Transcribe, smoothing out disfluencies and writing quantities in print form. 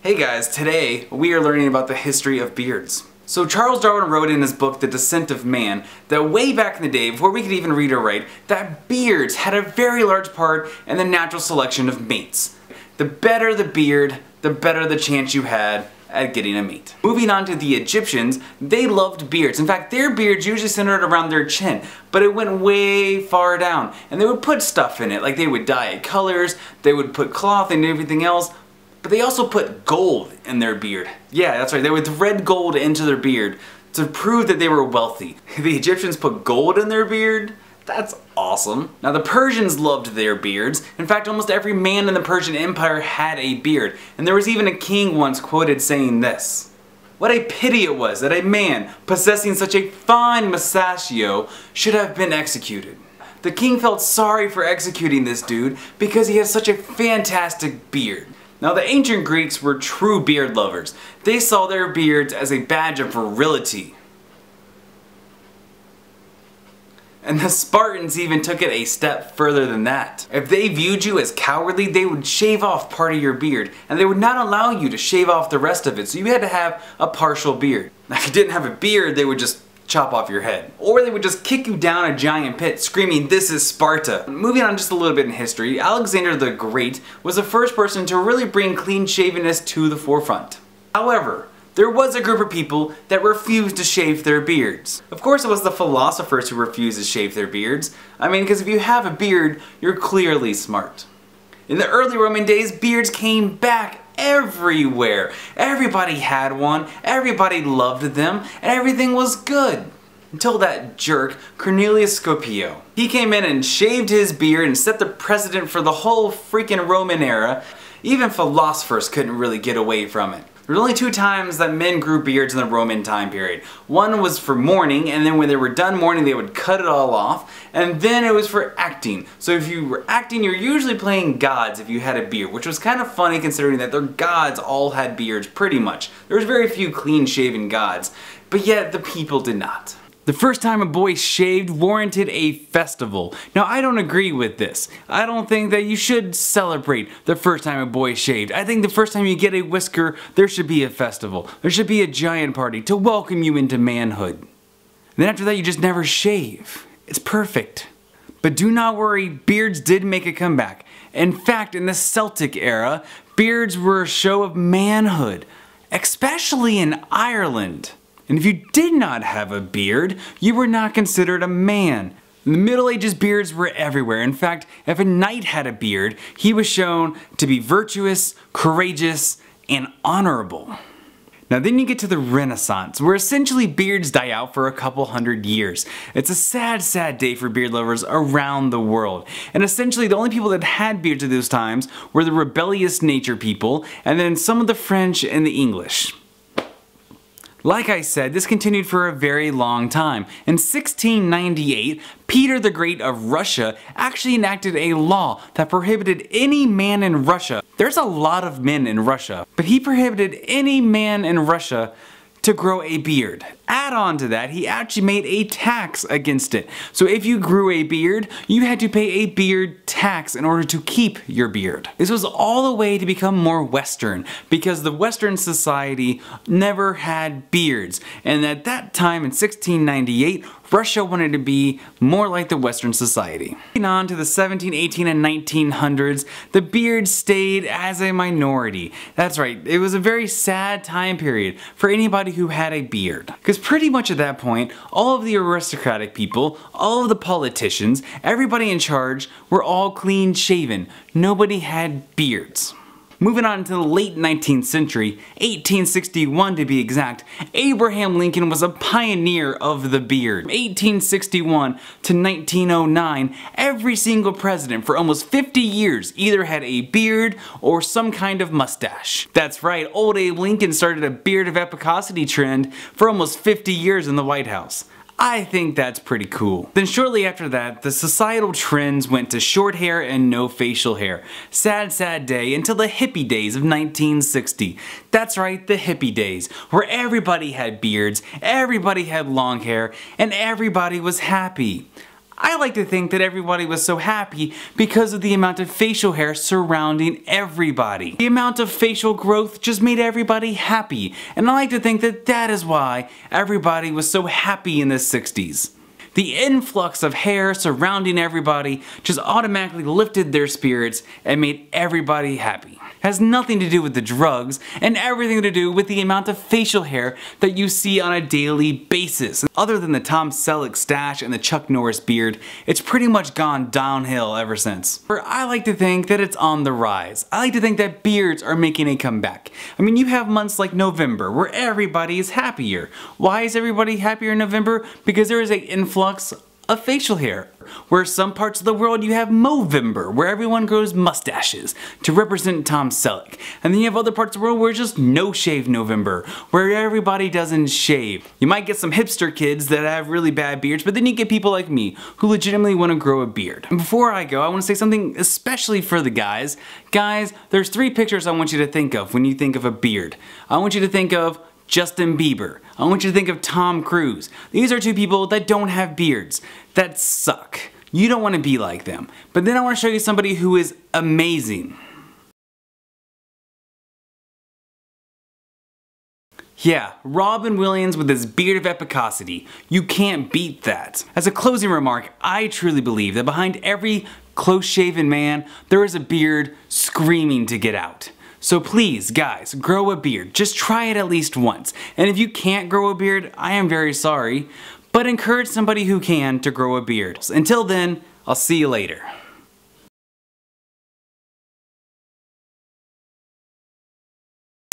Hey guys, today we are learning about the history of beards. So Charles Darwin wrote in his book, The Descent of Man, that way back in the day, before we could even read or write, that beards had a very large part in the natural selection of mates. The better the beard, the better the chance you had at getting a mate. Moving on to the Egyptians, they loved beards. In fact, their beards usually centered around their chin, but it went way far down. And they would put stuff in it, like they would dye it colors, they would put cloth and everything else, but they also put gold in their beard. Yeah, that's right, they would thread gold into their beard to prove that they were wealthy. The Egyptians put gold in their beard? That's awesome. Now the Persians loved their beards. In fact, almost every man in the Persian Empire had a beard. And there was even a king once quoted saying this: "What a pity it was that a man possessing such a fine mustachio should have been executed." The king felt sorry for executing this dude because he had such a fantastic beard. Now the ancient Greeks were true beard lovers. They saw their beards as a badge of virility. And the Spartans even took it a step further than that. If they viewed you as cowardly, they would shave off part of your beard, and they would not allow you to shave off the rest of it, so you had to have a partial beard. Now if you didn't have a beard, they would just chop off your head. Or they would just kick you down a giant pit screaming, "This is Sparta." Moving on just a little bit in history, Alexander the Great was the first person to really bring clean shavenness to the forefront. However, there was a group of people that refused to shave their beards. Of course it was the philosophers who refused to shave their beards. I mean, because if you have a beard, you're clearly smart. In the early Roman days, beards came back everywhere. Everybody had one, everybody loved them, and everything was good. Until that jerk, Cornelius Scipio. He came in and shaved his beard and set the precedent for the whole freaking Roman era. Even philosophers couldn't really get away from it. There were only two times that men grew beards in the Roman time period. One was for mourning, and then when they were done mourning they would cut it all off, and then it was for acting. So if you were acting, you're usually playing gods if you had a beard, which was kind of funny considering that their gods all had beards pretty much. There was very few clean-shaven gods, but yet the people did not. The first time a boy shaved warranted a festival. Now I don't agree with this. I don't think that you should celebrate the first time a boy shaved. I think the first time you get a whisker, there should be a festival. There should be a giant party to welcome you into manhood. And then after that you just never shave. It's perfect. But do not worry, beards did make a comeback. In fact, in the Celtic era, beards were a show of manhood, especially in Ireland. And if you did not have a beard, you were not considered a man. In the Middle Ages, beards were everywhere. In fact, if a knight had a beard, he was shown to be virtuous, courageous, and honorable. Now then you get to the Renaissance, where essentially beards die out for a couple hundred years. It's a sad, sad day for beard lovers around the world. And essentially the only people that had beards at those times were the rebellious nature people, and then some of the French and the English. Like I said, this continued for a very long time. In 1698, Peter the Great of Russia actually enacted a law that prohibited any man in Russia. There's a lot of men in Russia, but he prohibited any man in Russia to grow a beard. Add on to that, he actually made a tax against it. So if you grew a beard, you had to pay a beard tax in order to keep your beard. This was all a way to become more Western, because the Western society never had beards. And at that time in 1698, Russia wanted to be more like the Western society. Moving on to the 17, 18, and 1900s, the beard stayed as a minority. That's right, it was a very sad time period for anybody who had a beard. Because pretty much at that point, all of the aristocratic people, all of the politicians, everybody in charge were all clean shaven. Nobody had beards. Moving on to the late 19th century, 1861 to be exact, Abraham Lincoln was a pioneer of the beard. From 1861 to 1909, every single president for almost 50 years either had a beard or some kind of mustache. That's right, old Abe Lincoln started a beard of epicosity trend for almost 50 years in the White House. I think that's pretty cool. Then shortly after that, the societal trends went to short hair and no facial hair. Sad, sad day until the hippie days of 1960. That's right, the hippie days, where everybody had beards, everybody had long hair, and everybody was happy. I like to think that everybody was so happy because of the amount of facial hair surrounding everybody. The amount of facial growth just made everybody happy, and I like to think that that is why everybody was so happy in the 60s. The influx of hair surrounding everybody just automatically lifted their spirits and made everybody happy. Has nothing to do with the drugs and everything to do with the amount of facial hair that you see on a daily basis. Other than the Tom Selleck stash and the Chuck Norris beard, it's pretty much gone downhill ever since. I like to think that it's on the rise. I like to think that beards are making a comeback. I mean, you have months like November where everybody is happier. Why is everybody happier in November? Because there is an influx of facial hair. Where some parts of the world you have Movember, where everyone grows mustaches to represent Tom Selleck. And then you have other parts of the world where it's just no shave November, where everybody doesn't shave. You might get some hipster kids that have really bad beards, but then you get people like me who legitimately want to grow a beard. And before I go, I want to say something especially for the guys. Guys, there's 3 pictures I want you to think of when you think of a beard. I want you to think of Justin Bieber. I want you to think of Tom Cruise. These are 2 people that don't have beards, that suck. You don't want to be like them. But then I want to show you somebody who is amazing. Yeah, Robin Williams with his beard of epicosity. You can't beat that. As a closing remark, I truly believe that behind every close-shaven man, there is a beard screaming to get out. So please, guys, grow a beard. Just try it at least once. And if you can't grow a beard, I am very sorry, but encourage somebody who can to grow a beard. Until then, I'll see you later.